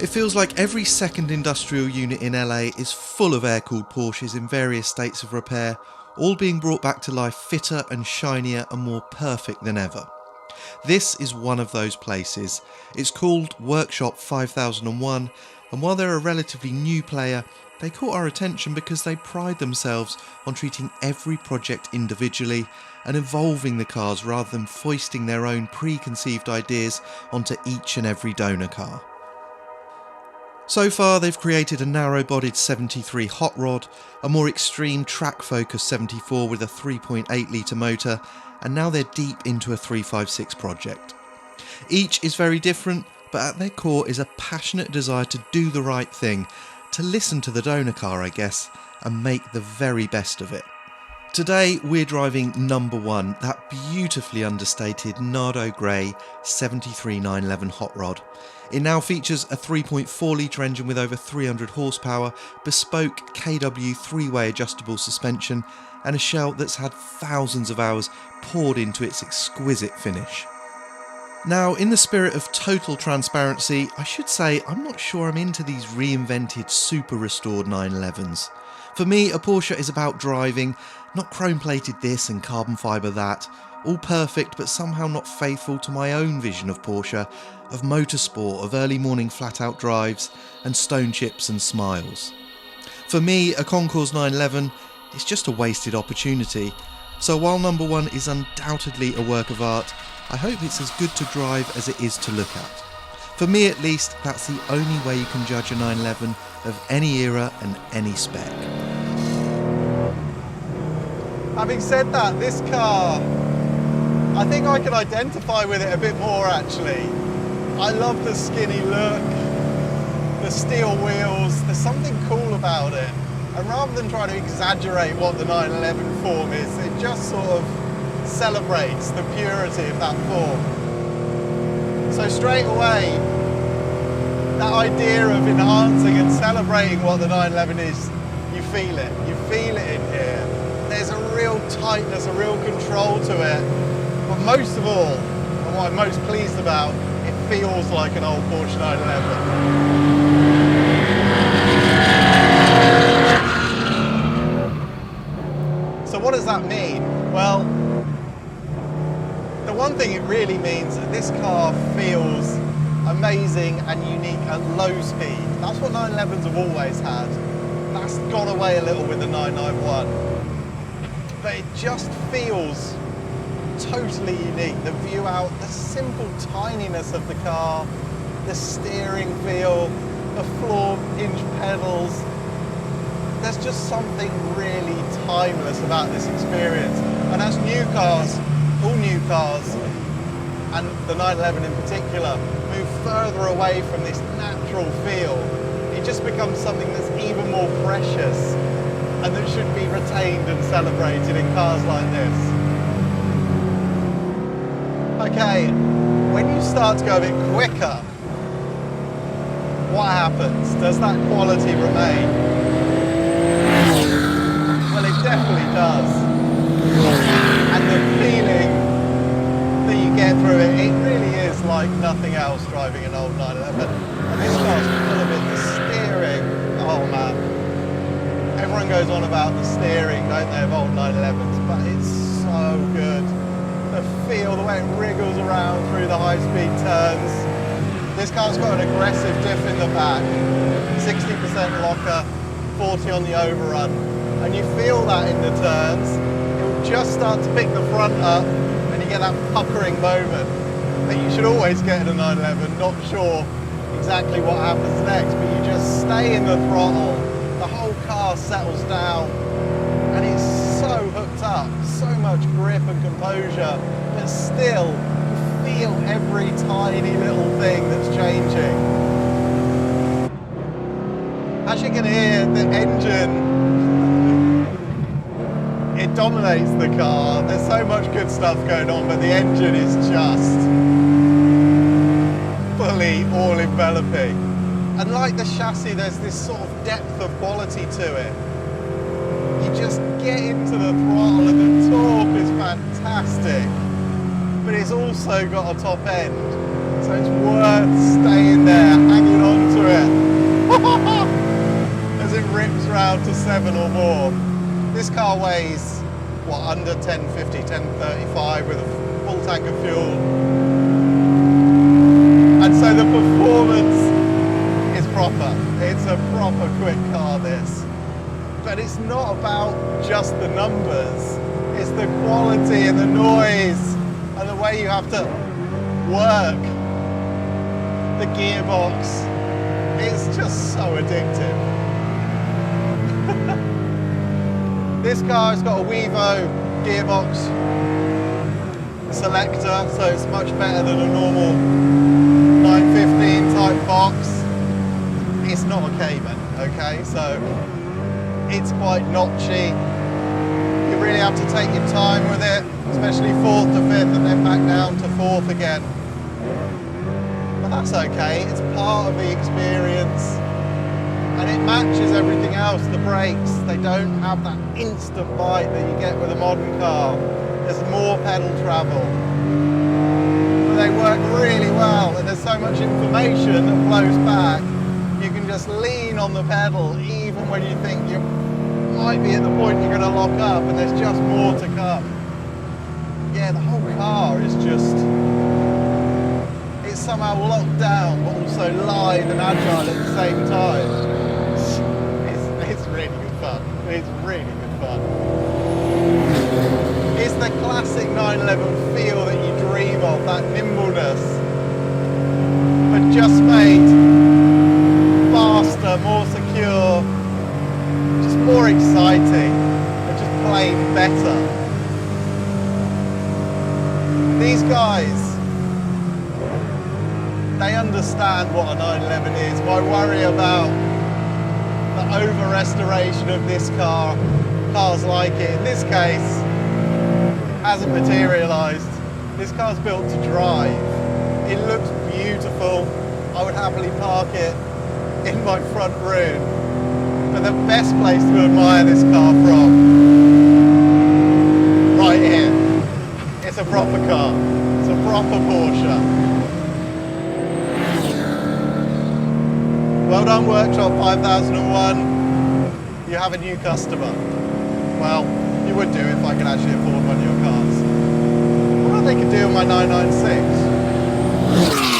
It feels like every second industrial unit in LA is full of air-cooled Porsches in various states of repair, all being brought back to life fitter and shinier and more perfect than ever. This is one of those places. It's called Workshop 5001, and while they're a relatively new player, they caught our attention because they pride themselves on treating every project individually and evolving the cars rather than foisting their own preconceived ideas onto each and every donor car. So far, they've created a narrow-bodied 73 hot rod, a more extreme track-focused 74 with a 3.8 litre motor, and now they're deep into a 356 project. Each is very different, but at their core is a passionate desire to do the right thing, to listen to the donor car, I guess, and make the very best of it. Today we're driving number one, that beautifully understated Nardo Grey 73 911 hot rod. It now features a 3.4 litre engine with over 300 horsepower, bespoke KW 3-way adjustable suspension, and a shell that's had thousands of hours poured into its exquisite finish. Now, in the spirit of total transparency, I should say I'm not sure I'm into these reinvented, super restored 911s. For me, a Porsche is about driving, not chrome-plated this and carbon fibre that, all perfect but somehow not faithful to my own vision of Porsche, of motorsport, of early morning flat-out drives, and stone chips and smiles. For me, a Concours 911 is just a wasted opportunity, so while number one is undoubtedly a work of art, I hope it's as good to drive as it is to look at. For me at least, that's the only way you can judge a 911 of any era and any spec. Having said that, this car, I think I can identify with it a bit more actually. I love the skinny look, the steel wheels, there's something cool about it. And rather than trying to exaggerate what the 911 form is, it just sort of celebrates the purity of that form. So straight away, that idea of enhancing and celebrating what the 911 is, you feel it in here. There's a real tightness, a real control to it, but most of all, and what I'm most pleased about, it feels like an old Porsche 911. So what does that mean? Well, the one thing it really means is that this car feels amazing and unique at low speed. That's what 911s have always had. That's gone away a little with the 991. But it just feels totally unique. The view out, the simple tininess of the car, the steering feel, the floor hinge pedals. There's just something really timeless about this experience. And as new cars, all new cars, and the 911 in particular, move further away from this natural feel, it just becomes something that's even more precious and that should be retained and celebrated in cars like this. Okay, when you start to go a bit quicker, what happens? Does that quality remain? Well, it definitely does. And the feeling that you get through it, it really is like nothing else driving an old 911. And this car's full of it, the steering, oh man. Everyone goes on about the steering, don't they, of old 911s, but it's so good. The feel, the way it wriggles around through the high-speed turns. This car's got an aggressive diff in the back, 60% locker, 40 on the overrun. And you feel that in the turns. It will just start to pick the front up and you get that puckering moment that you should always get in a 911, not sure exactly what happens next, but you just stay in the throttle, the whole car settles down, and it's so hooked up, so much grip and composure, but still you feel every tiny little thing that's changing. As you can hear, the engine, it dominates the car. There's so much good stuff going on, but the engine is just fully all-enveloping. And like the chassis, there's this sort of depth of quality to it. You just get into the throttle and the torque is fantastic, but it's also got a top end. So it's worth staying there, hanging on to it as it rips round to 7 or more. This car weighs, what, under 1050, 1035 with a full tank of fuel. And so the performance is proper. It's a proper quick car, this. But it's not about just the numbers. It's the quality and the noise and the way you have to work the gearbox. It's just so addictive. This car has got a Wevo gearbox selector, so it's much better than a normal 915 type box. It's not a Cayman, okay? So it's quite notchy. You really have to take your time with it, especially 4th to 5th and then back down to 4th again. But that's okay, it's part of the experience. And it matches everything else. The brakes, they don't have that instant bite that you get with a modern car. There's more pedal travel. But they work really well, and there's so much information that flows back. You can just lean on the pedal even when you think you might be at the point you're going to lock up and there's just more to come. Yeah, the whole car is just, it's somehow locked down but also lithe and agile at the same time. It's really good fun. It's really good fun. It's the classic 911 feel that you dream of, that nimbleness, but just made faster, more secure, just more exciting, and just plain better. These guys, they understand what a 911 is. My worry about the over-restoration of this car, cars like it, in this case, hasn't materialised. This car's built to drive. It looks beautiful. I would happily park it in my front room. But the best place to admire this car from, right here. It's a proper car. It's a proper Porsche. Well done, Workshop 5001. You have a new customer. Well, you would do if I could actually afford one of your cars. What do they could do with my 996?